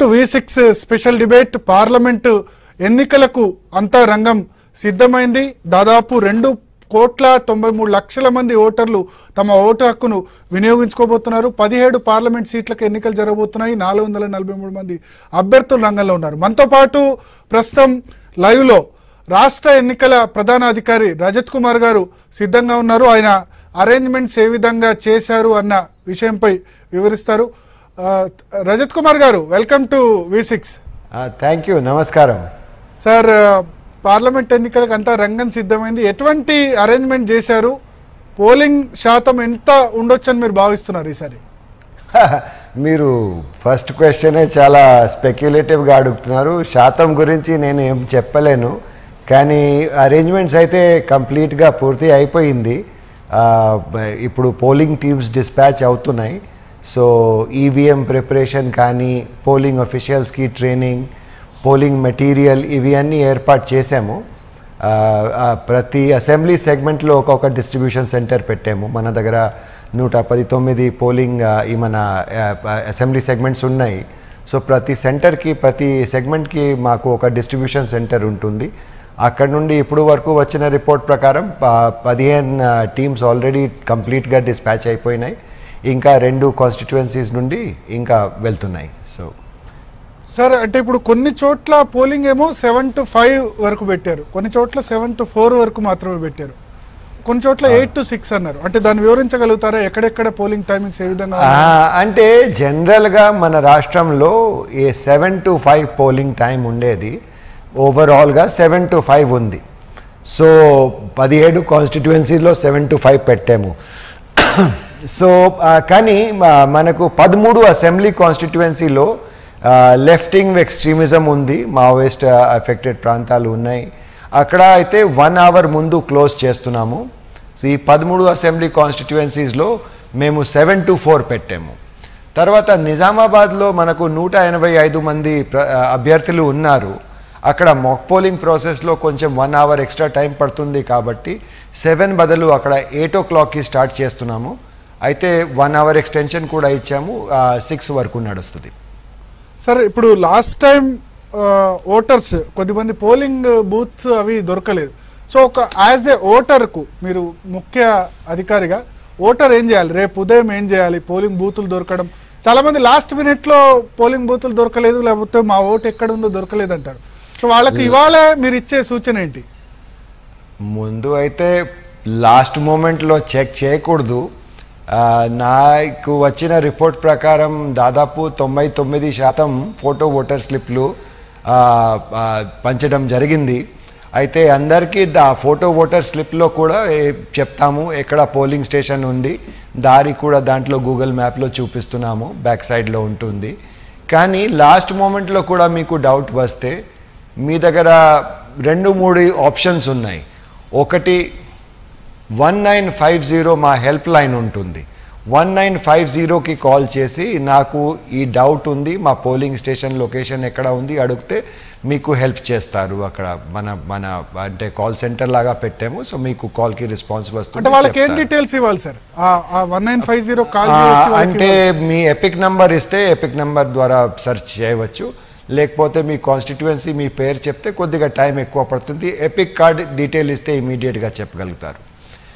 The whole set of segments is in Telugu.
To V6 special debate. Parliament ఎన్నికలకు అంతా రంగం సిద్ధమైంది. దాదాపు 2,93,00,000 మంది ఓటర్లు తమ ఓటు హక్కును వినియోగించుకోబోతున్నారు. 17 పార్లమెంట్ సీట్లకు ఎన్నికలు జరగబోతున్నాయి. 443 మంది అభ్యర్థులు రంగంలో ఉన్నారు. మనతో పాటు ప్రస్తుతం లైవ్లో రాష్ట్ర ఎన్నికల ప్రధాన అధికారి రజత్ కుమార్ గారు సిద్ధంగా ఉన్నారు. ఆయన అరేంజ్మెంట్స్ ఏ విధంగా చేశారు అన్న విషయంపై వివరిస్తారు. రజత్ కుమార్ గారు, welcome to V6. Thank you, నమస్కారం సార్. పార్లమెంట్ ఎన్నికలకు అంతా రంగం సిద్ధమైంది. ఎటువంటి అరేంజ్మెంట్ చేశారు? పోలింగ్ శాతం ఎంత ఉండొచ్చని మీరు భావిస్తున్నారు ఈసారి? మీరు ఫస్ట్ క్వశ్చనే చాలా స్పెక్యులేటివ్గా అడుగుతున్నారు. శాతం గురించి నేను ఏం చెప్పలేను, కానీ అరేంజ్మెంట్స్ అయితే కంప్లీట్గా పూర్తి అయిపోయింది. ఇప్పుడు పోలింగ్ టీమ్స్ డిస్పాచ్ అవుతున్నాయి. సో ఈవీఎం ప్రిపరేషన్ కానీ, పోలింగ్ అఫీషియల్స్కి ట్రైనింగ్, పోలింగ్ మెటీరియల్, ఇవి అన్నీ ఏర్పాటు చేసాము. ప్రతి అసెంబ్లీ సెగ్మెంట్లో ఒక్కొక్క డిస్ట్రిబ్యూషన్ సెంటర్ పెట్టాము. మన దగ్గర 119 పోలింగ్ మన అసెంబ్లీ సెగ్మెంట్స్ ఉన్నాయి. సో ప్రతి సెంటర్కి, ప్రతి సెగ్మెంట్కి మాకు ఒక డిస్ట్రిబ్యూషన్ సెంటర్ ఉంటుంది. అక్కడ నుండి ఇప్పుడు వరకు వచ్చిన రిపోర్ట్ ప్రకారం 15 టీమ్స్ ఆల్రెడీ కంప్లీట్గా డిస్పాచ్ అయిపోయినాయి. ఇంకా 2 కాన్స్టిట్యుయెన్సీస్ నుండి ఇంకా వెళ్తున్నాయి. సో సార్, అంటే ఇప్పుడు కొన్ని చోట్ల పోలింగ్ ఏమో 7 to 5 వరకు పెట్టారు, కొన్ని చోట్ల 7 to 4 వరకు మాత్రమే పెట్టారు, కొన్ని చోట్ల 8 to 6 అన్నారు. అంటే దాన్ని వివరించగలుగుతారా? ఎక్కడెక్కడ పోలింగ్ టైమింగ్స్ ఏ విధంగా? అంటే జనరల్గా మన రాష్ట్రంలో 7 to 5 పోలింగ్ టైం ఉండేది. ఓవరాల్గా 7 to 5 ఉంది. సో 17 కాన్స్టిట్యుయెన్సీలో 7 to 5 పెట్టాము. సో కానీ మనకు 13 అసెంబ్లీ కాన్స్టిట్యుయెన్సీలో లెఫ్టింగ్ ఎక్స్ట్రీమిజం ఉంది, మావోయిస్ట్ ఎఫెక్టెడ్ ప్రాంతాలు ఉన్నాయి. అక్కడ అయితే 1 hour ముందు క్లోజ్ చేస్తున్నాము. సో ఈ 13 అసెంబ్లీ కాన్స్టిట్యుయెన్సీస్లో మేము 7 to 4 పెట్టాము. తర్వాత నిజామాబాద్లో మనకు 185 మంది అభ్యర్థులు ఉన్నారు. అక్కడ మాక్ పోలింగ్ ప్రాసెస్లో కొంచెం 1 hour ఎక్స్ట్రా టైం పడుతుంది కాబట్టి 7 బదులు అక్కడ 8 o'clockకి స్టార్ట్ చేస్తున్నాము. అయితే 1 hour ఎక్స్టెన్షన్ కూడా ఇచ్చాము, 6 వరకు నడుస్తుంది. సార్, ఇప్పుడు లాస్ట్ టైం ఓటర్స్ కొద్దిమంది పోలింగ్ బూత్స్ అవి దొరకలేదు. సో ఒక యాజ్ ఏ ఓటర్కు మీరు ముఖ్య అధికారిగా ఓటర్ ఏం చేయాలి? రేపు ఉదయం ఏం చేయాలి? పోలింగ్ బూతులు దొరకడం, చాలామంది లాస్ట్ మినిట్లో పోలింగ్ బూతులు దొరకలేదు, లేకపోతే మా ఓటు ఎక్కడ ఉందో దొరకలేదు అంటారు. సో వాళ్ళకి ఇవాళ మీరు ఇచ్చే సూచన ఏంటి? ముందు అయితే లాస్ట్ మూమెంట్లో చెక్ చేయకూడదు. నాకు వచ్చిన రిపోర్ట్ ప్రకారం దాదాపు 99% ఫోటో ఓటర్ స్లిప్లు పంచడం జరిగింది. అయితే అందరికీ ఫోటో ఓటర్ స్లిప్లో కూడా చెప్తాము ఎక్కడ పోలింగ్ స్టేషన్ ఉంది, దారి కూడా దాంట్లో గూగుల్ మ్యాప్లో చూపిస్తున్నాము, బ్యాక్ సైడ్లో ఉంటుంది. కానీ లాస్ట్ మూమెంట్లో కూడా మీకు డౌట్ వస్తే మీ దగ్గర 2-3 ఆప్షన్స్ ఉన్నాయి. ఒకటి 1950 మా హెల్ప్ లైన్ ఉంటుంది. 1950కి కాల్ చేసి నాకు ఈ డౌట్ ఉంది, మా పోలింగ్ స్టేషన్ లొకేషన్ ఎక్కడ ఉంది అడిగితే మీకు హెల్ప్ చేస్తారు. అక్కడ మన అంటే కాల్ సెంటర్ లాగా పెట్టాము. సో మీకు కాల్కి రెస్పాన్స్ వస్తుంది. అంటే వాళ్ళకి ఏం డీటెయిల్స్ ఇవ్వాలి సార్? 1950 కాల్ అంటే మీ ఎపిక్ నంబర్ ఇస్తే ఎపిక్ నంబర్ ద్వారా సెర్చ్ చేయవచ్చు. లేకపోతే మీ కాన్స్టిట్యుయెన్సీ, మీ పేరు చెప్తే కొద్దిగా టైం ఎక్కువ పడుతుంది. ఎపిక్ కార్డ్ డీటెయిల్ ఇస్తే ఇమీడియట్గా చెప్పగలుగుతారు.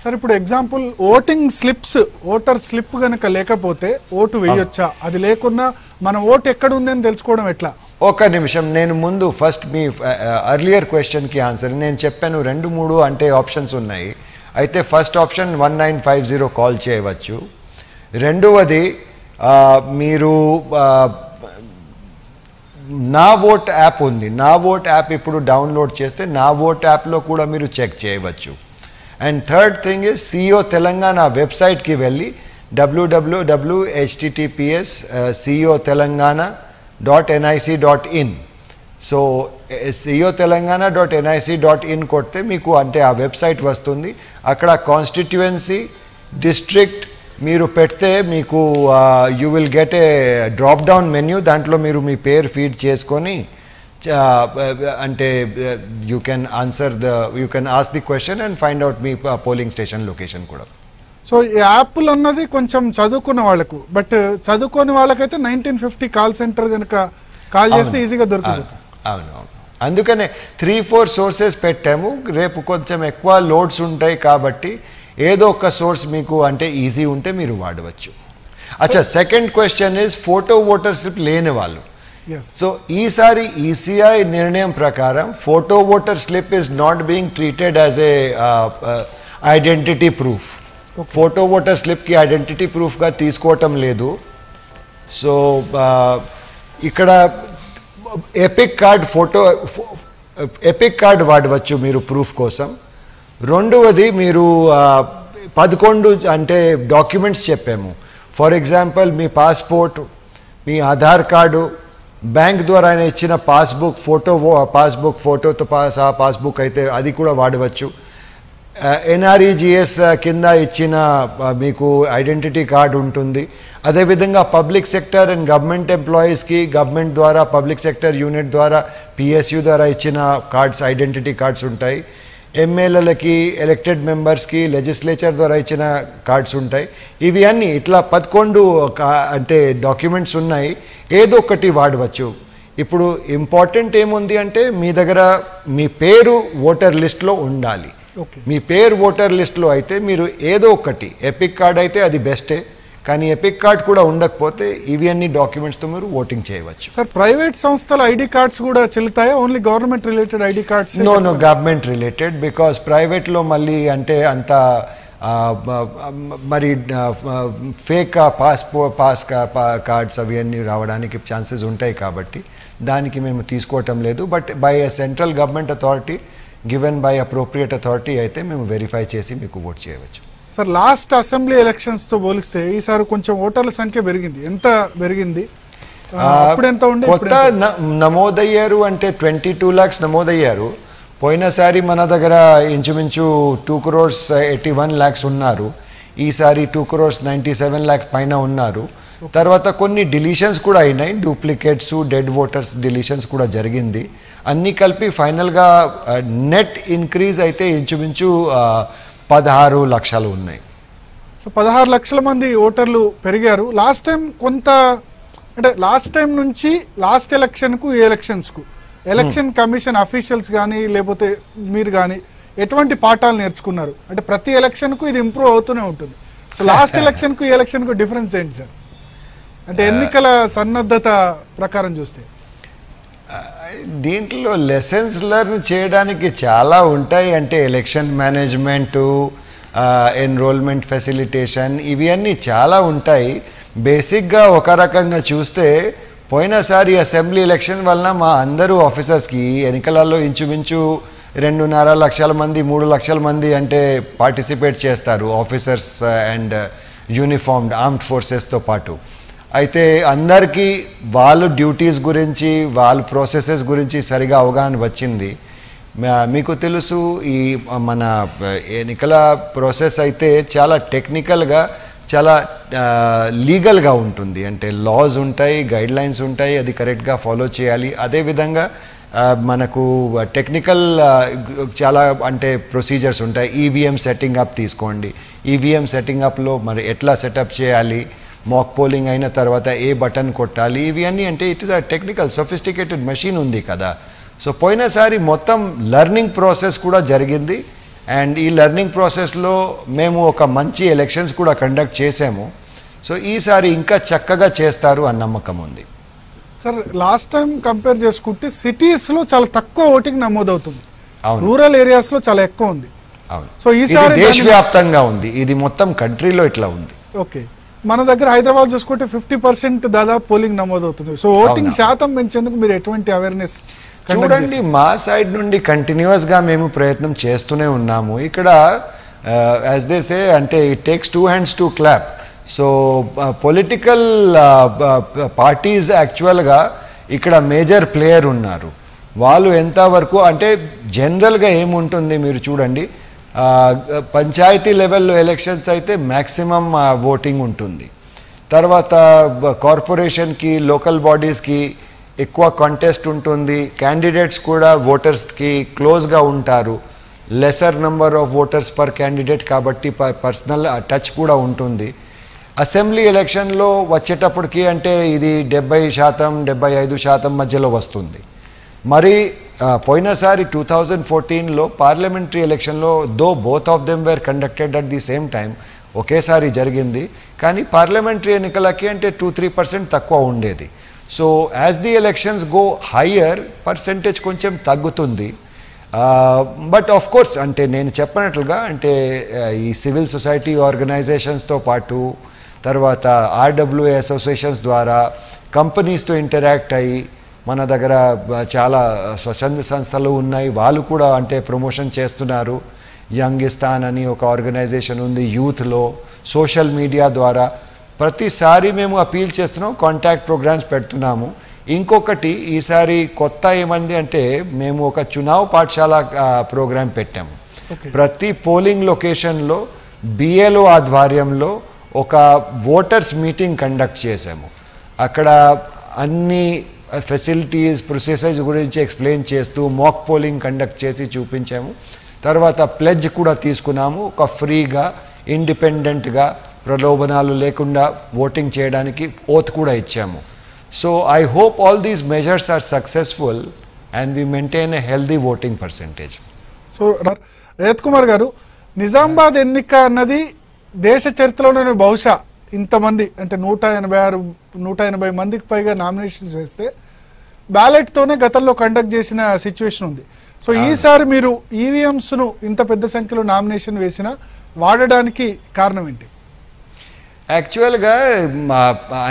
సార్, ఇప్పుడు example voting slips, voter slip కనుక లేకపోతే ఓటు వేయొచ్చా? అది లేకున్నా మన ఓటు ఎక్కడ ఉందని తెలుసుకోవడం ఎట్లా? ఒక నిమిషం, నేను ముందు ఫస్ట్ మీ అర్లియర్ క్వశ్చన్కి ఆన్సర్ నేను చెప్పాను. 2-3 అంటే ఆప్షన్స్ ఉన్నాయి. అయితే ఫస్ట్ ఆప్షన్ 1950 కాల్ చేయవచ్చు. రెండవది మీరు నా ఓట్ యాప్ ఉంది. నా ఓట్ యాప్ ఇప్పుడు డౌన్లోడ్ చేస్తే నా ఓట్ యాప్లో కూడా మీరు చెక్ చేయవచ్చు. And third thing is CEO Telangana వెబ్సైట్కి వెళ్ళి www.https://ceotelangana.nic.in. సో ceotelangana.nic.in కొడితే మీకు అంటే ఆ వెబ్సైట్ వస్తుంది. అక్కడ కాన్స్టిట్యుయెన్సీ, డిస్ట్రిక్ట్ మీరు పెడితే మీకు you will get a drop down menu. దాంట్లో మీరు మీ పేరు ఫీడ్ చేసుకొని అంటే you can ask the question and find out me polling station location కూడా. సో ఈ యాప్లు అన్నది కొంచెం చదువుకున్న వాళ్ళకు, బట్ చదువుకోని వాళ్ళకైతే 1950 కాల్ సెంటర్ కనుక కాల్ చేస్తే ఈజీగా దొరికిపోతుంది. అవును, అందుకనే 3-4 సోర్సెస్ పెట్టాము. రేపు కొంచెం ఎక్కువ లోడ్స్ ఉంటాయి కాబట్టి ఏదో ఒక సోర్స్ మీకు అంటే ఈజీ ఉంటే మీరు వాడవచ్చు. అచ్చా, second question is photo voter slip లేని వాళ్ళు. సో ఈసారి ఈసీఐ నిర్ణయం ప్రకారం photo voter slip is not being treated as a identity proof. Photo voter స్లిప్కి ఐడెంటిటీ ప్రూఫ్గా తీసుకోవటం లేదు. సో ఇక్కడ ఎపిక్ కార్డ్ వాడవచ్చు మీరు ప్రూఫ్ కోసం. రెండవది మీరు 11 అంటే డాక్యుమెంట్స్ చెప్పాము. For example me passport, me Aadhaar card, bank ద్వారా ఇచ్చిన పాస్బుక్ ఫోటోతో పాస్బుక్ అయితే అది కూడా వాడవచ్చు. ఎన్ఆర్ఈజిఎస్ కింద ఇచ్చిన మీకు ఐడెంటిటీ కార్డు ఉంటుంది. అదేవిధంగా పబ్లిక్ సెక్టర్ అండ్ గవర్నమెంట్ ఎంప్లాయీస్కి గవర్నమెంట్ ద్వారా పబ్లిక్ సెక్టర్ యూనిట్ ద్వారా పిఎస్యు ద్వారా ఇచ్చిన కార్డ్స్ ఐడెంటిటీ కార్డ్స్ ఉంటాయి. ఎమ్మెల్యేలకి ఎలక్టెడ్ మెంబర్స్కి లెజిస్లేచర్ ద్వారా ఇచ్చిన కార్డ్స్ ఉంటాయి. ఇవి అన్నీ ఇట్లా 11 అంటే డాక్యుమెంట్స్ ఉన్నాయి. ఏదో ఒకటి వాడవచ్చు. ఇప్పుడు ఇంపార్టెంట్ ఏముంది అంటే మీ దగ్గర మీ పేరు ఓటర్ లిస్ట్లో ఉండాలి. మీ పేరు ఓటర్ లిస్ట్లో అయితే మీరు ఏదో ఒకటి ఎపిక్ కార్డ్ అయితే అది బెస్టే, కానీ ఎపిక్ కార్డ్ కూడా ఉండకపోతే ఇవి అన్ని డాక్యుమెంట్స్తో మీరు ఓటింగ్ చేయవచ్చు. సార్, ప్రైవేట్ సంస్థల ఐడి కార్డ్స్ కూడా చెల్లుతాయా? Only government related ID cards? No government related, because ప్రైవేట్లో మళ్ళీ అంటే అంత మరి ఫేక్ కార్డ్స్ అవి అన్నీ రావడానికి ఛాన్సెస్ ఉంటాయి కాబట్టి దానికి మేము తీసుకోవటం లేదు. But by a central government authority given by appropriate authority అయితే మేము వెరిఫై చేసి మీకు ఓట్ చేయవచ్చు. సార్, లాస్ట్ అసెంబ్లీ ఎలక్షన్స్తో పోలిస్తే ఈసారి కొంచెం ఓటర్ల సంఖ్య పెరిగింది. ఎంత పెరిగింది? ఎంత ఉండే? కొత్త నమోదయ్యారు అంటే 22 lakhs నమోదయ్యారు. పోయినసారి మన దగ్గర ఇంచుమించు 2.81 crores ఉన్నారు. ఈసారి 2.97 crores పైన ఉన్నారు. తర్వాత కొన్ని డిలీషన్స్ కూడా అయినాయి. డూప్లికేట్స్, డెడ్ ఓటర్స్ డిలీషన్స్ కూడా జరిగింది. అన్నీ కలిపి ఫైనల్గా నెట్ ఇంక్రీజ్ అయితే ఇంచుమించు 16 లక్షలు ఉన్నాయి. సో 16 లక్షల మంది ఓటర్లు పెరిగారు. లాస్ట్ టైం అంటే లాస్ట్ టైం నుంచి లాస్ట్ ఎలక్షన్కు ఈ ఎలక్షన్స్కు ఎలక్షన్ కమిషన్ అఫీషియల్స్ కానీ లేకపోతే మీరు కానీ ఎటువంటి పాఠాలు నేర్చుకున్నారు? అంటే ప్రతి ఎలక్షన్కు ఇది ఇంప్రూవ్ అవుతూనే ఉంటుంది. సో లాస్ట్ ఎలక్షన్కు ఈ ఎలక్షన్కు డిఫరెన్స్ ఏంటి సార్? అంటే ఎన్నికల సన్నద్ధత ప్రకారం చూస్తే దీంట్లో లెసన్స్ లెర్న్ చేయడానికి చాలా ఉంటాయి. అంటే ఎలక్షన్ మేనేజ్మెంటు, ఎన్రోల్మెంట్ ఫెసిలిటేషన్, ఇవి అన్నీ చాలా ఉంటాయి. బేసిక్గా ఒక రకంగా చూస్తే పోయినసారి అసెంబ్లీ ఎలక్షన్ వలన మా అందరూ ఆఫీసర్స్కి ఎన్నికలలో ఇంచుమించు 2.5 లక్షల మంది 3 లక్షల మంది అంటే పార్టిసిపేట్ చేస్తారు, ఆఫీసర్స్ అండ్ యూనిఫార్మ్డ్ ఆర్మ్డ్ ఫోర్సెస్తో పాటు. అయితే అందరికీ వాళ్ళ డ్యూటీస్ గురించి వాళ్ళ ప్రాసెసెస్ గురించి సరిగా అవగాహన వచ్చింది. మీకు తెలుసు ఈ మన ఎన్నికల ప్రాసెస్ అయితే చాలా టెక్నికల్గా చాలా లీగల్గా ఉంటుంది. అంటే లాస్ ఉంటాయి, గైడ్ లైన్స్ ఉంటాయి, అది కరెక్ట్గా ఫాలో చేయాలి. అదేవిధంగా మనకు టెక్నికల్ చాలా అంటే ప్రొసీజర్స్ ఉంటాయి. ఈవీఎం సెట్టింగ్ అప్ తీసుకోండి. ఈవీఎం సెట్టింగ్ అప్లో మరి ఎట్లా సెటప్ చేయాలి, మాక్ పోలింగ్ అయిన తర్వాత ఏ బటన్ కొట్టాలి, ఇవి అన్నీ అంటే it is a technical sophisticated machine ఉంది కదా. సో పోయినసారి మొత్తం లెర్నింగ్ ప్రాసెస్ కూడా జరిగింది. అండ్ ఈ లెర్నింగ్ ప్రాసెస్లో మేము ఒక మంచి ఎలక్షన్స్ కూడా కండక్ట్ చేసాము. సో ఈసారి ఇంకా చక్కగా చేస్తారు అని నమ్మకం ఉంది. సార్, లాస్ట్ టైం కంపేర్ చేసుకుంటే సిటీస్లో చాలా తక్కువ ఓటింగ్ నమోదవుతుంది, రూరల్ ఏరియాస్లో చాలా ఎక్కువ ఉంది. అవును, సో ఈసారి దేశవ్యాప్తంగా ఉంది, ఇది మొత్తం కంట్రీలో ఇట్లా ఉంది. ఓకే, మన దగ్గర హైదరాబాద్ చూసుకుంటే 50% దాదాపు పోలింగ్ నమోదవుతుంది. సో ఓటింగ్ శాతం పెంచేందుకు మీరు ఎటువంటి అవేర్నెస్? చూడండి, మా సైడ్ నుండి కంటిన్యూస్గా మేము ప్రయత్నం చేస్తూనే ఉన్నాము. ఇక్కడ యాజ్ దే సే అంటే it takes 2 hands to clap. So political parties యాక్చువల్గా ఇక్కడ మేజర్ ప్లేయర్ ఉన్నారు. వాళ్ళు ఎంతవరకు అంటే జనరల్గా ఏముంటుంది మీరు చూడండి, పంచాయతీ లెవెల్లో ఎలక్షన్స్ అయితే మ్యాక్సిమం ఓటింగ్ ఉంటుంది. తర్వాత కార్పొరేషన్కి, లోకల్ బాడీస్కి ఎక్కువ కాంటెస్ట్ ఉంటుంది. క్యాండిడేట్స్ కూడా ఓటర్స్కి క్లోజ్గా ఉంటారు. Lesser number of voters per candidate కాబట్టి పర్సనల్ టచ్ కూడా ఉంటుంది. అసెంబ్లీ ఎలక్షన్లో వచ్చేటప్పటికి అంటే ఇది 70% 75% మధ్యలో వస్తుంది. మరి పోయినసారి 2014లో పార్లమెంటరీ ఎలక్షన్లో both of them were conducted at the same time, ఒకేసారి జరిగింది. కానీ పార్లమెంటరీ ఎన్నికలకి అంటే 2-3% తక్కువ ఉండేది. So as the elections go higher percentage కొంచెం తగ్గుతుంది. బట్ ఆఫ్ కోర్స్ అంటే నేను చెప్పినట్లుగా అంటే ఈ సివిల్ సొసైటీ ఆర్గనైజేషన్స్తో పాటు తర్వాత ఆర్డబ్ల్యూఏ అసోసియేషన్స్ ద్వారా కంపెనీస్తో ఇంటరాక్ట్ అయ్యి మన దగ్గర చాలా స్వచ్ఛంద సంస్థలు ఉన్నాయి, వాళ్ళు కూడా అంటే ప్రమోషన్ చేస్తున్నారు. యంగిస్తాన్ అని ఒక ఆర్గనైజేషన్ ఉంది యూత్లో. సోషల్ మీడియా ద్వారా ప్రతిసారి మేము అపీల్ చేస్తున్నాం, కాంటాక్ట్ ప్రోగ్రామ్స్ పెడుతున్నాము. ఇంకొకటి ఈసారి కొత్త ఏమంది అంటే మేము ఒక చునావ్ పాఠశాల ప్రోగ్రాం పెట్టాము. ప్రతి పోలింగ్ లొకేషన్లో బిఏలో ఆధ్వర్యంలో ఒక ఓటర్స్ మీటింగ్ కండక్ట్ చేసాము. అక్కడ అన్ని ఫెసిలిటీస్ ప్రొసెసెస్ గురించి ఎక్స్ప్లెయిన్ చేస్తూ మాక్ పోలింగ్ కండక్ట్ చేసి చూపించాము. తర్వాత ప్లెడ్జ్ కూడా తీసుకున్నాము, ఒక ఫ్రీగా ఇండిపెండెంట్గా ప్రలోభనాలు లేకుండా ఓటింగ్ చేయడానికి ఓత్ కూడా ఇచ్చాము. So I hope all these measures are successful and we maintain a healthy voting percentage. So Rajat Kumar garu, Nizamabad ఎన్నిక అన్నది దేశ చరిత్రలోనే బహుశా ఇంతమంది అంటే 180 మందికి పైగా నామినేషన్స్ వేస్తే బ్యాలెట్తోనే గతంలో కండక్ట్ చేసిన సిచ్యువేషన్ ఉంది. సో ఈసారి మీరు ఈవీఎంస్ను ఇంత పెద్ద సంఖ్యలో నామినేషన్ వేసినా వాడడానికి కారణం ఏంటి? యాక్చువల్గా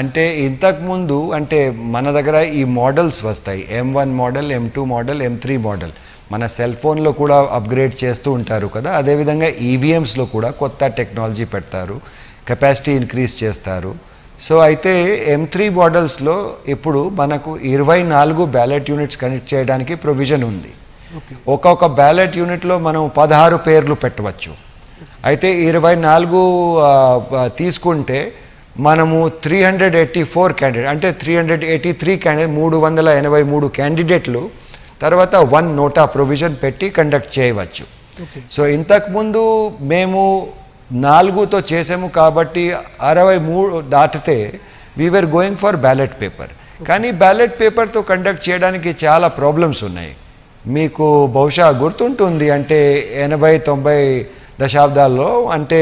అంటే ఇంతకుముందు అంటే మన దగ్గర ఈ మోడల్స్ వస్తాయి, M1 model, M2 model, M3 model. మన సెల్ ఫోన్లో కూడా అప్గ్రేడ్ చేస్తూ ఉంటారు కదా, అదేవిధంగా ఈవీఎంస్లో కూడా కొత్త టెక్నాలజీ పెడతారు, కెపాసిటీ ఇంక్రీజ్ చేస్తారు. సో అయితే M3 మోడల్స్లో ఇప్పుడు మనకు 24 బ్యాలెట్ యూనిట్స్ కనెక్ట్ చేయడానికి ప్రొవిజన్ ఉంది. ఒక్కొక్క బ్యాలెట్ యూనిట్లో మనం 16 పేర్లు పెట్టవచ్చు. అయితే 24 తీసుకుంటే మనము 384 క్యాండిడేట్ అంటే 383 క్యాండిడేట్ 383 క్యాండిడేట్లు తర్వాత 1 నోటా ప్రొవిజన్ పెట్టి కండక్ట్ చేయవచ్చు. సో ఇంతకుముందు మేము 4తో చేసాము కాబట్టి 63 దాటితే we're going for ballot paper. కానీ బ్యాలెట్ పేపర్తో కండక్ట్ చేయడానికి చాలా ప్రాబ్లమ్స్ ఉన్నాయి. మీకు బహుశా గుర్తుంటుంది అంటే 80-90 దశాబ్దాల్లో అంటే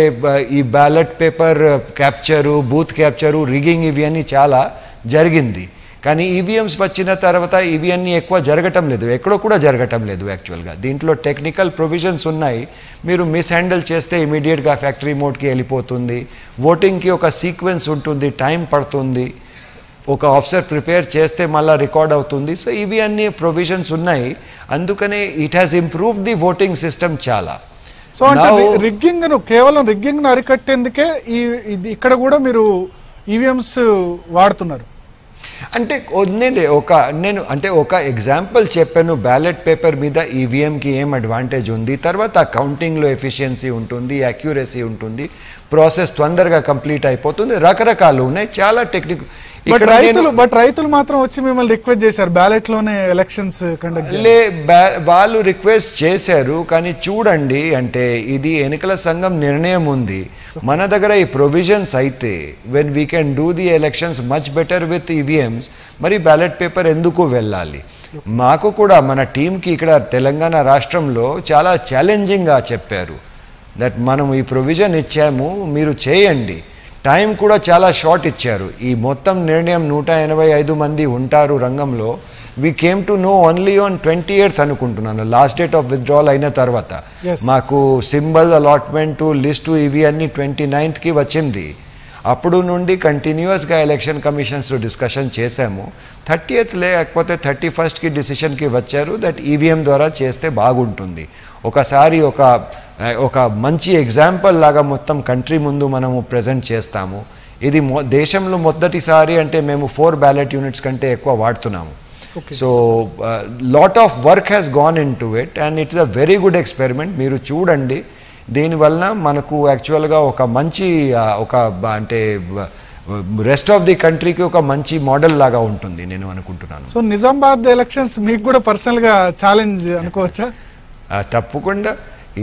ఈ బ్యాలెట్ పేపర్ క్యాప్చరు, బూత్ క్యాప్చరు, రిగింగ్ ఇవి అన్నీ చాలా జరిగింది. కానీ ఈవీఎంస్ వచ్చిన తర్వాత ఇవి అన్నీ ఎక్కువ జరగటం లేదు, ఎక్కడో కూడా జరగటం లేదు. యాక్చువల్గా దీంట్లో టెక్నికల్ ప్రొవిజన్స్ ఉన్నాయి, మీరు మిస్ హ్యాండిల్ చేస్తే ఇమీడియట్గా ఫ్యాక్టరీ మోడ్కి వెళ్ళిపోతుంది. ఓటింగ్కి ఒక సీక్వెన్స్ ఉంటుంది, టైం పడుతుంది, ఒక ఆఫీసర్ ప్రిపేర్ చేస్తే మళ్ళీ రికార్డ్ అవుతుంది. సో ఇవి అన్ని ప్రొవిజన్స్ ఉన్నాయి, అందుకనే it has improved the voting system చాలా. సో అంటే కేవలం రిగ్గింగ్ను అరికట్టేందుకే ఇక్కడ కూడా మీరు ఈవీఎంస్ వాడుతున్నారు అంటే నేను ఒక ఎగ్జాంపుల్ చెప్పాను. బ్యాలెట్ పేపర్ మీద ఈవీఎంకి ఏం అడ్వాంటేజ్ ఉంది, తర్వాత కౌంటింగ్లో ఎఫిషియన్సీ ఉంటుంది, యాక్యురసీ ఉంటుంది, ప్రాసెస్ తొందరగా కంప్లీట్ అయిపోతుంది, రకరకాలు ఉన్నాయి, చాలా టెక్నిక్. రైతులు మాత్రం వచ్చి మిమ్మల్ని రిక్వెస్ట్ చేశారు బ్యాలెట్ లోనే ఎలక్షన్స్ కండక్ట్ వాళ్ళు రిక్వెస్ట్ చేశారు. కానీ చూడండి అంటే ఇది ఎన్నికల సంఘం నిర్ణయం ఉంది, మన దగ్గర ఈ ప్రొవిజన్స్ అయితే when we can do the elections much better with EVMs, మరి బ్యాలెట్ పేపర్ ఎందుకు వెళ్ళాలి? మాకు కూడా మన టీంకి ఇక్కడ తెలంగాణ రాష్ట్రంలో చాలా ఛాలెంజింగ్గా చెప్పారు దట్ మనం ఈ ప్రొవిజన్ ఇచ్చాము, మీరు చేయండి. టైం కూడా చాలా షార్ట్ ఇచ్చారు. ఈ మొత్తం నిర్ణయం 185 మంది ఉంటారు రంగంలో. We came to know only on 28th అనుకుంటున్నాను, లాస్ట్ డేట్ ఆఫ్ విత్డ్రాల్ అయిన తర్వాత. మాకు సింబల్ అలాట్మెంట్ లిస్టు ఇవి అన్నీ 29th వచ్చింది. అప్పుడు నుండి కంటిన్యూస్గా ఎలక్షన్ కమిషన్స్లో డిస్కషన్ చేశాము. 30th లేకపోతే 31st డిసిషన్కి వచ్చారు దట్ ఈవీఎం ద్వారా చేస్తే బాగుంటుంది. ఒకసారి ఒక మంచి ఎగ్జాంపుల్ లాగా మొత్తం కంట్రీ ముందు మనము ప్రజెంట్ చేస్తాము. ఇది దేశంలో మొదటిసారి అంటే మేము 4 బ్యాలెట్ యూనిట్స్ కంటే ఎక్కువ వాడుతున్నాము. So lot of work has gone in to it and it's a very good experiment. మీరు చూడండి, దీనివల్ల మనకు యాక్చువల్గా ఒక మంచి అంటే రెస్ట్ ఆఫ్ ది కంట్రీకి ఒక మంచి మోడల్ లాగా ఉంటుంది నేను అనుకుంటున్నాను. సో నిజామాబాద్ ఎలక్షన్స్ మీకు కూడా పర్సనల్గా ఛాలెంజ్ అనుకోవచ్చా? తప్పకుండా.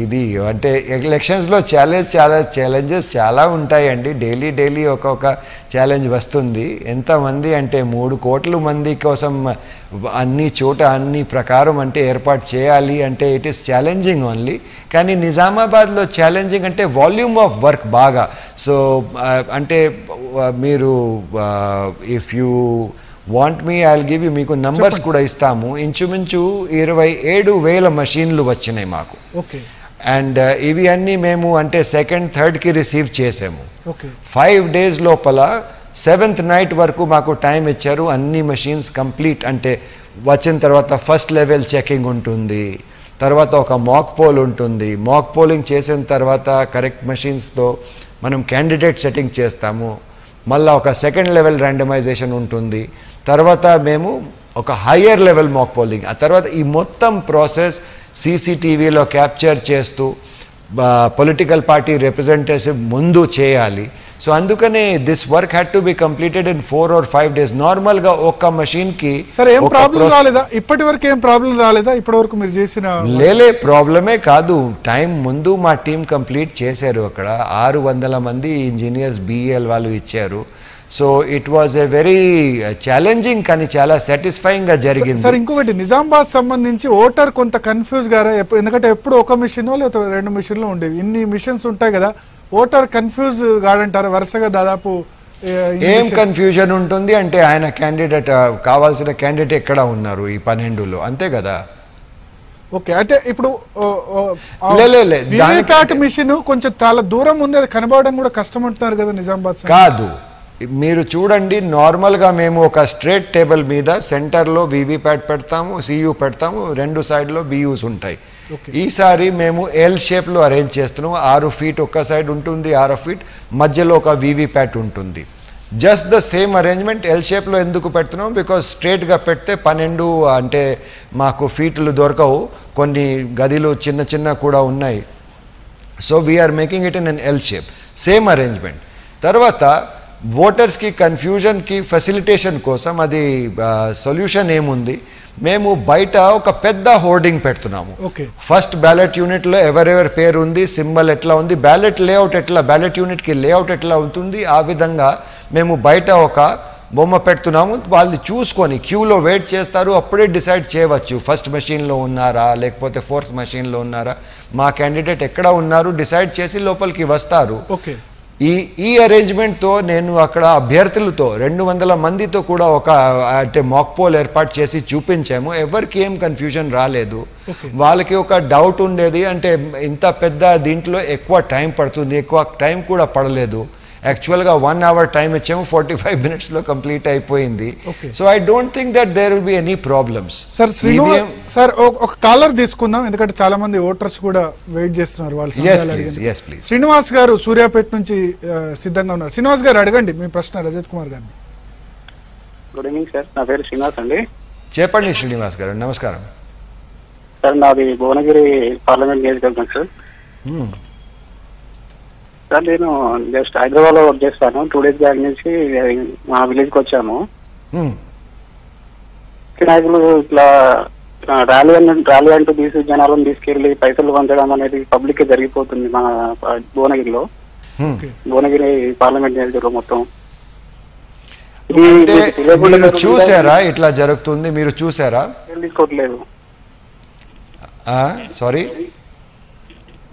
ఇది అంటే ఎలక్షన్స్లో ఛాలెంజెస్ చాలా ఉంటాయండి. డైలీ ఒక్కొక్క ఛాలెంజ్ వస్తుంది. ఎంతమంది అంటే 3 కోట్ల మంది కోసం అన్ని చోట అన్ని ప్రకారం అంటే ఏర్పాటు చేయాలి అంటే ఇట్ ఈస్ ఛాలెంజింగ్ ఓన్లీ. కానీ నిజామాబాద్లో ఛాలెంజింగ్ అంటే వాల్యూమ్ ఆఫ్ వర్క్ బాగా. సో అంటే మీరు if you want me I will give you, మీకు నంబర్స్ కూడా ఇస్తాము. ఇంచుమించు 27,000 మషీన్లు వచ్చినాయి మాకు. ఓకే. అండ్ ఇవి అన్నీ మేము అంటే 2nd, 3rd రిసీవ్ చేసాము. ఓకే. 5 days లోపల 7th నైట్ వరకు మాకు టైం ఇచ్చారు. అన్ని మషీన్స్ కంప్లీట్ అంటే వచ్చిన తర్వాత ఫస్ట్ లెవెల్ చెకింగ్ ఉంటుంది, తర్వాత ఒక మాక్ పోల్ ఉంటుంది. మాక్ పోలింగ్ చేసిన తర్వాత కరెక్ట్ మషీన్స్తో మనం క్యాండిడేట్ సెట్టింగ్ చేస్తాము. మళ్ళీ ఒక 2nd లెవెల్ ర్యాండమైజేషన్ ఉంటుంది. తర్వాత మేము ఒక హయ్యర్ లెవెల్ మాక్ పోలింగ్. ఆ తర్వాత ఈ మొత్తం ప్రాసెస్ సీసీటీవీలో క్యాప్చర్ చేస్తూ పొలిటికల్ పార్టీ రిప్రజెంటేటివ్ ముందు చేయాలి. సో అందుకనే this work had to be completed in 4 or 5 days. నార్మల్గా ఒక్క మషీన్కి సరే ఏం ప్రాబ్లం రాలేదా? ఇప్పటి వరకు ఏం ప్రాబ్లం రాలేదా? ఇప్పటి వరకు మీరు చేసిన లేలే ప్రాబ్లమే కాదు. టైం ముందు మా టీం కంప్లీట్ చేశారు. అక్కడ 600 మంది ఇంజనీర్స్ BEL వాళ్ళు ఇచ్చారు. So it was a very challenging కానీ చాలా సాటిస్ఫైయింగ్గా జరిగింది. సార్ ఇంకొకటి, నిజామాబాద్ సంబంధించి ఓటర్ కొంత కన్ఫ్యూజ్ గారా? ఎందుకంటే ఎప్పుడు ఒక మిషనో లేదా 2 మిషన్లు ఉండేవి. ఇన్ని మిషన్స్ ఉంటాయి కదా, ఓటర్ కన్ఫ్యూజ్ కాడంటారు వరుసగా దాదాపు? ఏం కన్ఫ్యూజన్ ఉంటుంది అంటే ఆయన క్యాండిడేట్ కావాల్సిన క్యాండిడేట్ ఎక్కడ ఉన్నారు ఈ 12లో, అంతే కదా. ఓకే. అంటే ఇప్పుడు దాని మిషన్ కొంచెం చాలా దూరం ఉంది, అది కనబడడం కూడా కష్టం అంటున్నారు కదా నిజామాబాద్. కాదు, మీరు చూడండి, నార్మల్గా మేము ఒక స్ట్రేట్ టేబుల్ మీద సెంటర్లో వీవీప్యాట్ పెడతాము, CU పెడతాము, 2 సైడ్లో BUs ఉంటాయి. ఈసారి మేము L షేప్లో అరేంజ్ చేస్తున్నాము. 6 feet ఒక్క సైడ్ ఉంటుంది, 6 feet మధ్యలో ఒక వీవీప్యాట్ ఉంటుంది. Just the same arrangement L షేప్లో ఎందుకు పెడుతున్నాం? బికాజ్ స్ట్రేట్గా పెడితే 12 అంటే మాకు ఫీట్లు దొరకవు, కొన్ని గదిలు చిన్న కూడా ఉన్నాయి. So we're making it in an L shape, same arrangement. తర్వాత ఓటర్స్కి కన్ఫ్యూజన్కి ఫెసిలిటేషన్ కోసం అది సొల్యూషన్ ఏముంది, మేము బయట ఒక పెద్ద హోర్డింగ్ పెడుతున్నాము. ఫస్ట్ బ్యాలెట్ యూనిట్లో ఎవరెవరి పేరు ఉంది, సింబల్ ఎట్లా ఉంది, బ్యాలెట్ లేఅవుట్ ఎట్లా, బ్యాలెట్ యూనిట్కి లేఅవుట్ ఎట్లా ఉంటుంది, ఆ విధంగా మేము బయట ఒక బొమ్మ పెడుతున్నాము. వాళ్ళు చూసుకొని క్యూలో వెయిట్ చేస్తారు, అప్పుడే డిసైడ్ చేయవచ్చు ఫస్ట్ మెషిన్లో ఉన్నారా లేకపోతే 4th మెషిన్లో ఉన్నారా, మా క్యాండిడేట్ ఎక్కడ ఉన్నారు డిసైడ్ చేసి లోపలికి వస్తారు. ఈ అరేంజ్మెంట్తో నేను అక్కడ అభ్యర్థులతో 200 మందితో కూడా ఒక అంటే మాక్ పోల్ ఏర్పాటు చేసి చూపించాము. ఎవరికి ఏం కన్ఫ్యూజన్ రాలేదు. వాళ్ళకి ఒక డౌట్ ఉండేది అంటే ఇంత పెద్ద దీంట్లో ఎక్కువ టైం పడుతుంది, ఎక్కువ టైం కూడా పడలేదు. యాక్చువల్గా 1 hour టైం ఇచ్చాము, 45 minutesలో కంప్లీట్ అయిపోయింది. So I don't think that there will be any problems. Sir ఒక కాలర్ తీసుకుందాం, ఎందుకంటే చాలా మంది ఓటర్స్ కూడా వెయిట్ చేస్తున్నారు. వాళ్ళు శ్రీనివాస్ గారు సూర్యాపేట నుంచి సిద్ధంగా ఉన్నారు. శ్రీనివాస్ గారు అడగండి మీ ప్రశ్న రజత్ కుమార్ గారిని. గుడ్ ఈవినింగ్ సార్, నా పేరు శ్రీనివాస్ అండి. చెప్పండి శ్రీనివాస్ గారు. నమస్కారం సార్, నాది భువనగిరి పార్లమెంట్ నియోజకవర్గం సార్. సార్ నేను జస్ట్ హైదరాబాద్ లో వర్క్ చేస్తాను. 2 days బ్యాక్ నుంచి మా విలేజ్కి వచ్చాము. నాయకులు ఇట్లా ర్యాలీ అంటూ తీసి జనాలను తీసుకెళ్లి పైసలు పంచడం అనేది పబ్లిక్ జరిగిపోతుంది మన భువనగిరిలో, భువనగిరి పార్లమెంట్ నియోజకవర్గం మొత్తం. చూసారా ఇట్లా జరుగుతుంది? మీరు చూసారా? తీసుకోవట్లేదు. సారీ,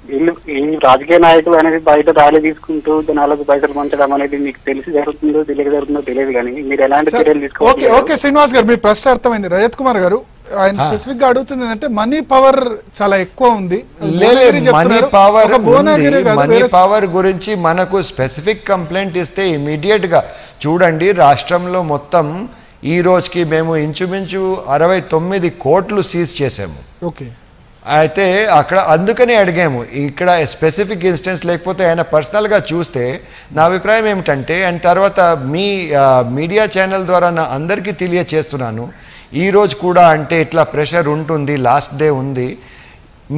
ఈ రాజకీయ నాయకులు అనేది బయట ర్యాలీ తీసుకుంటూ జనాలకు పైసలు పంచడం అనేది మీకు తెలిసి జరుగుతుందో జరుగుతుందో తెలియదు, కానీ మీరు ఎలాంటి చర్యలు తీసుకోవాలి? ఓకే శ్రీనివాస్ గారు, మీ ప్రశ్న అర్థమైంది. రజత్ కుమార్ గారు ఆయన స్పెసిఫిక్ గా అడుగుతుంది ఏంటంటే మనీ పవర్ చాలా ఎక్కువ ఉంది. మనీ పవర్ గురించి మనకు స్పెసిఫిక్ కంప్లైంట్ ఇస్తే ఇమీడియట్ గా చూడండి, రాష్ట్రంలో మొత్తం ఈ రోజుకి మేము ఇంచుమించు 69 కోట్లు సీజ్ చేసాము. అయితే అక్కడ అందుకనే అడిగాము, ఇక్కడ స్పెసిఫిక్ ఇన్స్టెన్స్ లేకపోతే ఆయన పర్సనల్గా చూస్తే నా అభిప్రాయం ఏమిటంటే, అండ్ తర్వాత మీ మీడియా ఛానల్ ద్వారా నా అందరికీ తెలియచేస్తున్నాను, ఈరోజు కూడా అంటే ఇట్లా ప్రెషర్ ఉంటుంది, లాస్ట్ డే ఉంది.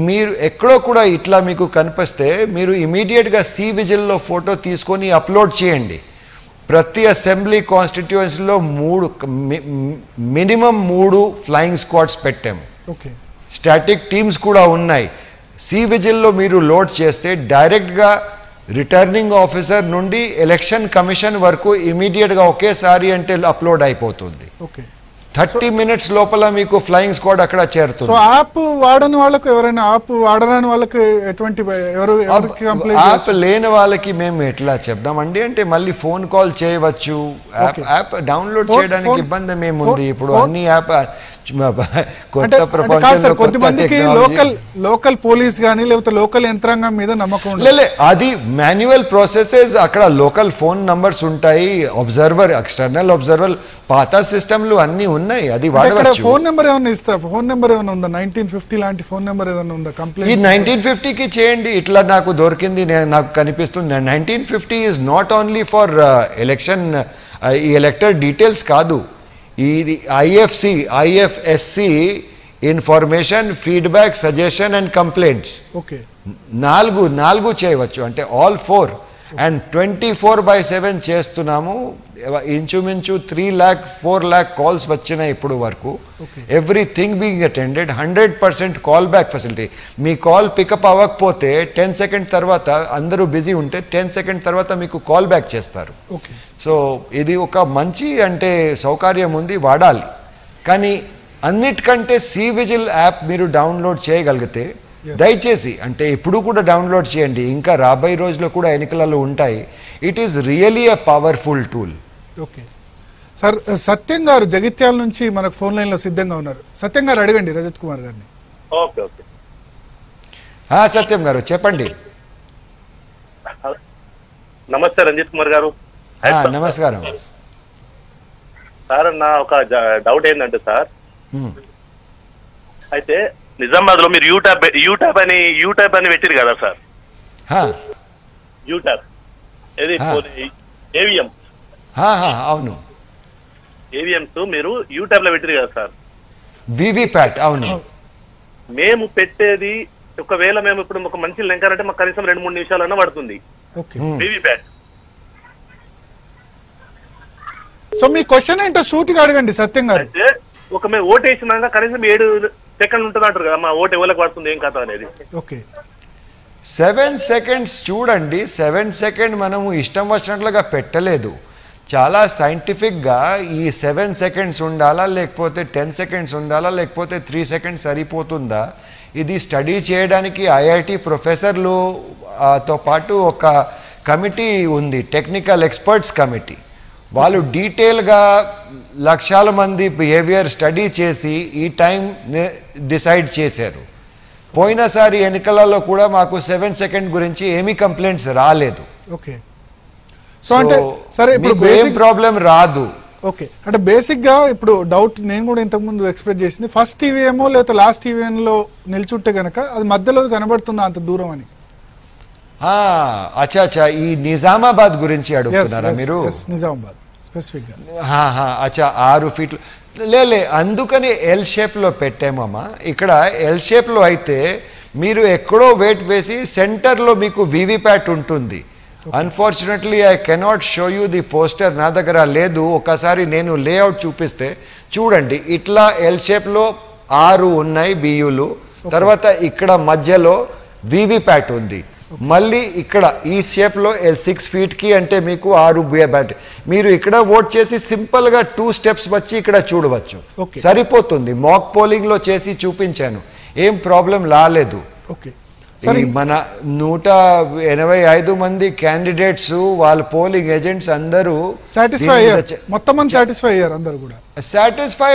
మీరు ఎక్కడో కూడా ఇట్లా మీకు కనిపిస్తే మీరు ఇమీడియట్గా విజిల్లో ఫోటో తీసుకొని అప్లోడ్ చేయండి. ప్రతి అసెంబ్లీ కాన్స్టిట్యుయెన్సీలో మినిమం 3 ఫ్లయింగ్ స్క్వాడ్స్ పెట్టాము. స్టాటిక్ టీమ్స్ కూడా ఉన్నాయి. సి విజిల్లో మీరు లోడ్ చేస్తే డైరెక్ట్గా రిటర్నింగ్ ఆఫీసర్ నుండి ఎలక్షన్ కమిషన్ వరకు ఇమీడియట్గా ఒకేసారి అంటే అప్లోడ్ అయిపోతుంది. ఓకే 30 minutes లోపల మీకు ఫ్లయింగ్ స్క్వాడ్ అక్కడ చేరుతుంది. సో యాప్ వాడని వాళ్ళకు, ఎవరైనా యాప్ వాడరాని వాళ్ళకి ఎటువంటి యాప్ లేని వాళ్ళకి మేము ఎట్లా చెప్దామండి అంటే మళ్ళీ ఫోన్ కాల్ చేయవచ్చు. యాప్ డౌన్లోడ్ చేయడానికి ఇబ్బంది ఏముంది, ఇప్పుడు అన్ని యాప్ కొత్త ప్రపంచంలో కొంతమందికి లోకల్ పోలీస్ కానీ లేకపోతే లోకల్ యంత్రాంగం మీద నమ్మకం లేదు. అది మాన్యువల్ ప్రాసెసెస్, అక్కడ లోకల్ ఫోన్ నంబర్స్ ఉంటాయి, అబ్జర్వర్ ఎక్స్టర్నల్ అబ్జర్వర్ పాత సిస్టమ్లు అన్ని ఉన్నాయి, అది వాడవచ్చు. ఫోన్ నెంబర్ ఏమైనా ఇస్తా, ఫోన్ నెంబర్ ఏమైనా ఉందా, 1950 లాంటి ఫోన్ నెంబర్ ఏమైనా ఉందా కంప్లైంట్? ఈ 1950కి చేయండి, ఇట్లా నాకు దొరికింది నాకు కనిపిస్తుంది. 1950 is not only for election, ఈ ఎలక్టర్ డీటెయిల్స్ కాదు, ఇది IFSC information, feedback, suggestion and complaints. Okay నాలుగు చేయవచ్చు, అంటే ఆల్ 4 అండ్ 24/7 చేస్తున్నాము. ఇంచుమించు 3 lakh 4 lakh కాల్స్ వచ్చినాయి ఇప్పుడు వరకు. Everything being attended, 100% call back facility. మీ కాల్ పికప్ అవ్వకపోతే 10 seconds తర్వాత, అందరూ బిజీ ఉంటే 10 seconds తర్వాత మీకు కాల్ బ్యాక్ చేస్తారు. సో ఇది ఒక మంచి అంటే సౌకర్యం ఉంది, వాడాలి. కానీ అన్నిటికంటే సి విజిల్ యాప్ మీరు డౌన్లోడ్ చేయగలిగితే దయచేసి, అంటే ఇప్పుడు కూడా డౌన్లోడ్ చేయండి, ఇంకా రాబోయే రోజుల్లో కూడా ఎన్నికలలో ఉంటాయి. It is really a powerful tool. Okay sir, Satyam garu Jagtial నుంచి మనకు ఫోన్ లైన్లో సిద్ధంగా ఉన్నారు. సత్యం గారు అడగండి రజత్ కుమార్ గారిని. ఓకే ఓకే సత్యం గారు చెప్పండి. నమస్తే రంజిత్ కుమార్ గారు. నమస్కారం సార్. నా ఒక డౌట్ ఏంటంటే సార్, అయితే నిజామాబాద్ లో మీరు యూట్యాబ్ అని పెట్టిరు కదా సార్, యూట్యాబ్ ఏది ఏవిఎం, అవును ఏవిఎంస్ మీరు యూట్యాబ్ లో పెట్టిరు కదా సార్, వివిప్యాట్. అవును, మేము పెట్టేది ఒకవేళ మేము ఇప్పుడు ఒక మంచి లెంకారంటే మాకు కనీసం 2-3 నిమిషాలన్నా పడుతుంది వివిప్యాట్. సో మీ క్వశ్చన్ ఏంటో సూటిగా అడగండి సత్యం గారు. అయితే ఒక మేము ఓటు వేసినాక కనీసం 7 seconds ఉంటుంది అంటారు కదా, మా ఓటు ఎవరికి పడుతుంది ఏం కథ అనేది. ఓకే 7 seconds చూడండి. 7 seconds మనము ఇష్టం వచ్చినట్లుగా పెట్టలేదు. చాలా సైంటిఫిక్గా ఈ 7 seconds ఉండాలా, లేకపోతే 10 seconds ఉండాలా, లేకపోతే 3 seconds సరిపోతుందా, ఇది స్టడీ చేయడానికి ఐఐటి ప్రొఫెసర్లతో పాటు ఒక కమిటీ ఉంది, టెక్నికల్ ఎక్స్పర్ట్స్ కమిటీ. వాళ్ళు డీటెయిల్గా లక్షల మంది బిహేవియర్ స్టడీ చేసి ఈ టైం డిసైడ్ చేశారు. పోయినసారి ఎన్నికలలో కూడా మాకు 7 seconds గురించి ఏమీ కంప్లైంట్స్ రాలేదు. ఓకే సో అంటే సరే ఇప్పుడు ఏం ప్రాబ్లం రాదు. ఓకే అంటే బేసిక్గా ఇప్పుడు డౌట్ నేను కూడా ఇంతకుముందు ఎక్స్ప్రెస్ చేసింది, ఫస్ట్ ఈవీఎంఓ లేదా లాస్ట్ ఈవీఎంలో నిల్చుంటే కనుక అది మధ్యలో కనబడుతుందా అంత దూరం అని. అచ్చా ఈ నిజామాబాద్ గురించి అడుగుతున్నారా మీరు? నిజామాబాద్ స్పెసిఫిక్గా. అచ్చా 6 feet లే అందుకని ఎల్ షేప్లో పెట్టామమ్మా. ఇక్కడ ఎల్ షేప్లో అయితే మీరు ఎక్కడో వెయిట్ వేసి సెంటర్లో మీకు వివిప్యాట్ ఉంటుంది. Unfortunately I cannot show you the poster, నా దగ్గర లేదు. ఒకసారి నేను లేఅవుట్ చూపిస్తే చూడండి, ఇట్లా ఎల్ షేప్లో 6 ఉన్నాయి బియ్యులు, తర్వాత ఇక్కడ మధ్యలో వివిప్యాట్ ఉంది, మళ్ళీ ఇక్కడ ఈ షేప్లో 6 feetకి అంటే మీకు 6 బ్యాట్. మీరు ఇక్కడ ఓట్ చేసి సింపుల్గా 2 steps వచ్చి ఇక్కడ చూడవచ్చు, సరిపోతుంది. మాక్ పోలింగ్లో చేసి చూపించాను, ఏం ప్రాబ్లం రాలేదు. మన 185 మంది క్యాండిడేట్స్, వాళ్ళ పోలింగ్ ఏజెంట్స్ అందరూ సాటిస్ఫై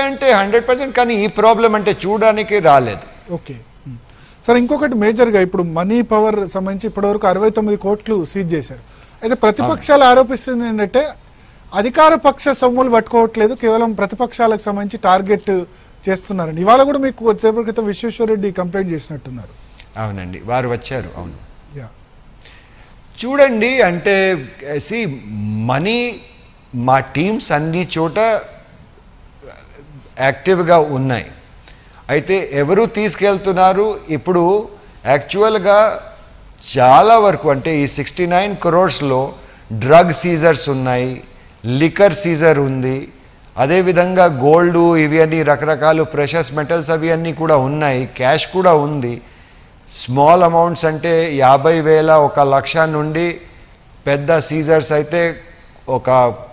అంటే 100%. కానీ ఈ ప్రాబ్లం అంటే చూడడానికి రాలేదు. ఓకే సార్, ఇంకొకటి మేజర్గా ఇప్పుడు మనీ పవర్ సంబంధించి ఇప్పటివరకు 69 కోట్లు సీజ్ చేశారు. అయితే ప్రతిపక్షాలు ఆరోపిస్తుంది ఏంటంటే అధికార పక్ష సొమ్ములు పట్టుకోవట్లేదు, కేవలం ప్రతిపక్షాలకు సంబంధించి టార్గెట్ చేస్తున్నారని. ఇవాళ కూడా మీకు కొద్దిసేపటి క్రితం విశ్వేశ్వరరెడ్డి కంప్లైంట్ చేసినట్టున్నారు. అవునండి, వారు వచ్చారు. అవును, చూడండి అంటే మనీ మా టీమ్స్ అన్ని చోట యాక్టివ్గా ఉన్నాయి. అయితే ఎవరు తీసుకెళ్తున్నారు ఇప్పుడు యాక్చువల్గా చాలా వరకు అంటే ఈ 69 crores డ్రగ్ సీజర్స్ ఉన్నాయి, లిక్కర్ సీజర్ ఉంది, అదేవిధంగా గోల్డ్, ఇవి అన్ని రకరకాలు ప్రెషస్ మెటల్స్ అవి అన్నీ కూడా ఉన్నాయి, క్యాష్ కూడా ఉంది. స్మాల్ అమౌంట్స్ అంటే 50,000 1,00,000 నుండి పెద్ద సీజర్స్ అయితే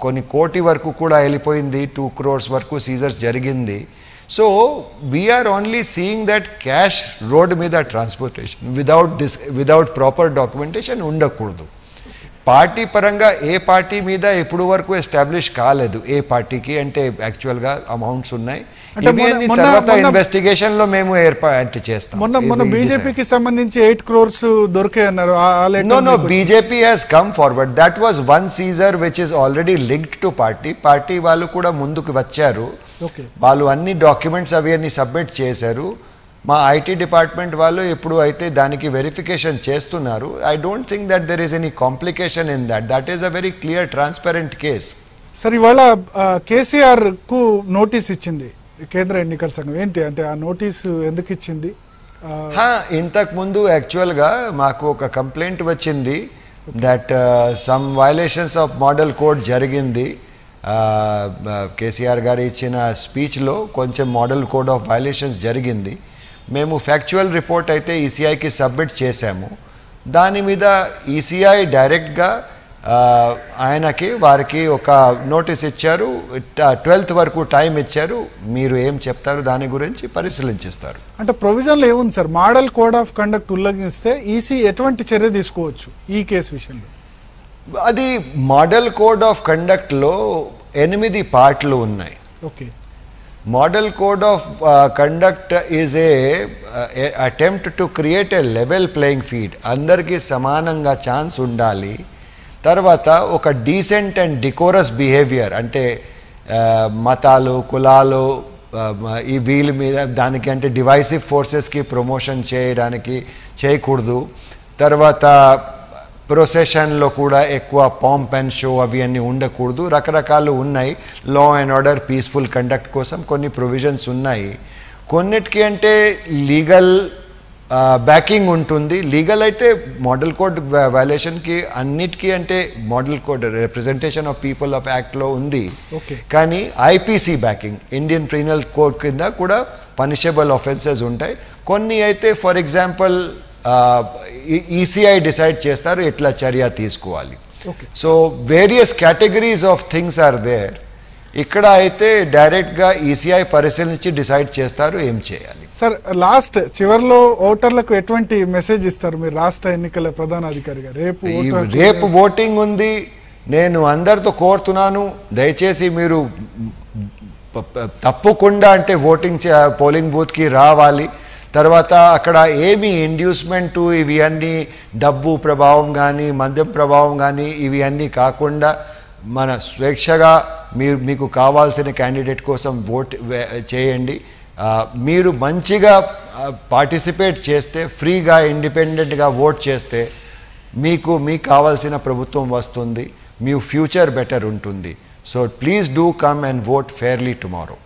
కొన్ని కోటి వరకు కూడా వెళ్ళిపోయింది, 2 crores వరకు సీజర్స్ జరిగింది. So we're only seeing that cash road మీద ట్రాన్స్పోర్టేషన్ విదౌట్ ప్రాపర్ డాక్యుమెంటేషన్ ఉండకూడదు. పార్టీ పరంగా ఏ పార్టీ మీద ఇప్పుడు వరకు ఎస్టాబ్లిష్ కాలేదు, ఏ పార్టీకి అంటే యాక్చువల్గా అమౌంట్స్ ఉన్నాయి. తర్వాత ఇన్వెస్టిగేషన్ లో మేము ఏర్పాటు చేస్తాం. మొన్న బీజేపీకి సంబంధించి 8 crores దొరికాయి అన్నారు. No, BJP has come forward. That was one seizure which is already linked to party వాళ్ళు కూడా ముందుకు వచ్చారు. వాళ్ళు అన్ని డాక్యుమెంట్స్ అవి అన్ని సబ్మిట్ చేశారు. మా ఐటీ డిపార్ట్మెంట్ వాళ్ళు ఇప్పుడు అయితే దానికి వెరిఫికేషన్ చేస్తున్నారు. I don't think that there is any complication in that is a very clear transparent case. Sir ఇవాళ కేసీఆర్ కు నోటీస్ ఇచ్చింది కేంద్ర ఎన్నికల సంఘం, ఏంటి అంటే ఆ నోటీసు ఎందుకు ఇచ్చింది? ఇంతకు ముందు యాక్చువల్గా మాకు ఒక కంప్లైంట్ వచ్చింది that some violations of model code జరిగింది. కేసీఆర్ గారు ఇచ్చిన స్పీచ్లో కొంచెం మోడల్ కోడ్ ఆఫ్ వయలేషన్స్ జరిగింది. మేము ఫ్యాక్చువల్ రిపోర్ట్ అయితే ఈసీఐకి సబ్మిట్ చేశాము. దాని మీద ఈసీఐ డైరెక్ట్గా ఆయనకి వారికి ఒక నోటీస్ ఇచ్చారు, 12th వరకు టైం ఇచ్చారు, మీరు ఏం చెప్తారు దాని గురించి పరిశీలించేస్తారు. అంటే ప్రొవిజన్లో ఏముంది sir, model code of conduct ఉల్లంఘిస్తే ఈసీ ఎటువంటి చర్య తీసుకోవచ్చు ఈ కేసు విషయంలో? అది మోడల్ కోడ్ ఆఫ్ కండక్ట్లో 8 పార్ట్లు ఉన్నాయి. Okay. Model code of conduct is a attempt to create a level playing field, అందరికీ సమానంగా ఛాన్స్ ఉండాలి. తర్వాత ఒక డీసెంట్ అండ్ డికోరస్ బిహేవియర్, అంటే మతాలు కులాలు ఈ వీళ్ళ మీద దానికి అంటే డివైసివ్ ఫోర్సెస్కి ప్రమోషన్ చేయకూడదు. తర్వాత ప్రొసెషన్లో కూడా ఎక్కువ పాంప్ అండ్ షో అవి అన్నీ ఉండకూడదు. రకరకాలు ఉన్నాయి. Law and order peaceful conduct కోసం కొన్ని ప్రొవిజన్స్ ఉన్నాయి. కొన్నిటికి అంటే లీగల్ బ్యాకింగ్ ఉంటుంది. లీగల్ అయితే మోడల్ కోడ్ వయలేషన్కి అన్నిటికీ అంటే model code representation of people of యాక్ట్లో ఉంది. కానీ IPC backing, Indian penal code కింద కూడా పనిషబుల్ ఆఫెన్సెస్ ఉంటాయి. కొన్ని అయితే ఫర్ ఎగ్జాంపుల్ ఈసీఐ డిసైడ్ చేస్తారు ఎట్లా చర్య తీసుకోవాలి. So various categories of things are there. ఇక్కడ అయితే డైరెక్ట్గా ఈసీఐ పరిశీలించి డిసైడ్ చేస్తారు ఏం చేయాలి. సార్ లాస్ట్ చివర్లో ఓటర్లకు ఎటువంటి మెసేజ్ ఇస్తారు మీరు రాష్ట్ర ఎన్నికల ప్రధానాధికారిగా? రేపు ఓటింగ్ ఉంది. నేను అందరితో కోరుతున్నాను, దయచేసి మీరు తప్పకుండా అంటే పోలింగ్ బూత్కి రావాలి. తర్వాత అక్కడ ఏమి ఇండ్యూస్మెంటు ఇవి అన్నీ డబ్బు ప్రభావం కానీ మద్యం ప్రభావం కానీ ఇవి అన్నీ కాకుండా మన స్వేచ్ఛగా మీకు కావాల్సిన క్యాండిడేట్ కోసం ఓట్ చేయండి. మీరు మంచిగా పార్టిసిపేట్ చేస్తే, ఫ్రీగా ఇండిపెండెంట్గా ఓట్ చేస్తే మీకు కావాల్సిన ప్రభుత్వం వస్తుంది, మీ ఫ్యూచర్ బెటర్ ఉంటుంది. So please do come and vote fairly tomorrow.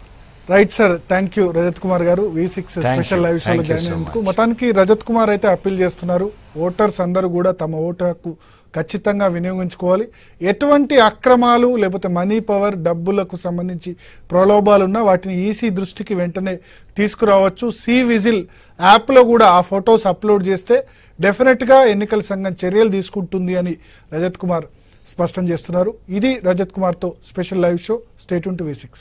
Right sir, thank you Rajat Kumar గారు V6 స్పెషల్ లైవ్ షోలో జాయిన్ అయినందుకు. మొత్తానికి రజత్ కుమార్ అయితే అప్పీల్ చేస్తున్నారు, ఓటర్స్ అందరూ కూడా తమ ఓటు హక్కు ఖచ్చితంగా వినియోగించుకోవాలి. ఎటువంటి అక్రమాలు లేకపోతే మనీ పవర్ డబ్బులకు సంబంధించి ప్రలోభాలున్నా వాటిని ఈసీ దృష్టికి వెంటనే తీసుకురావచ్చు. విజిల్ యాప్లో కూడా ఆ ఫొటోస్ అప్లోడ్ చేస్తే డెఫినెట్గా ఎన్నికల సంఘం చర్యలు తీసుకుంటుంది అని రజత్ కుమార్ స్పష్టం చేస్తున్నారు. ఇది రజత్ కుమార్తో special live show. Stay tune to V6.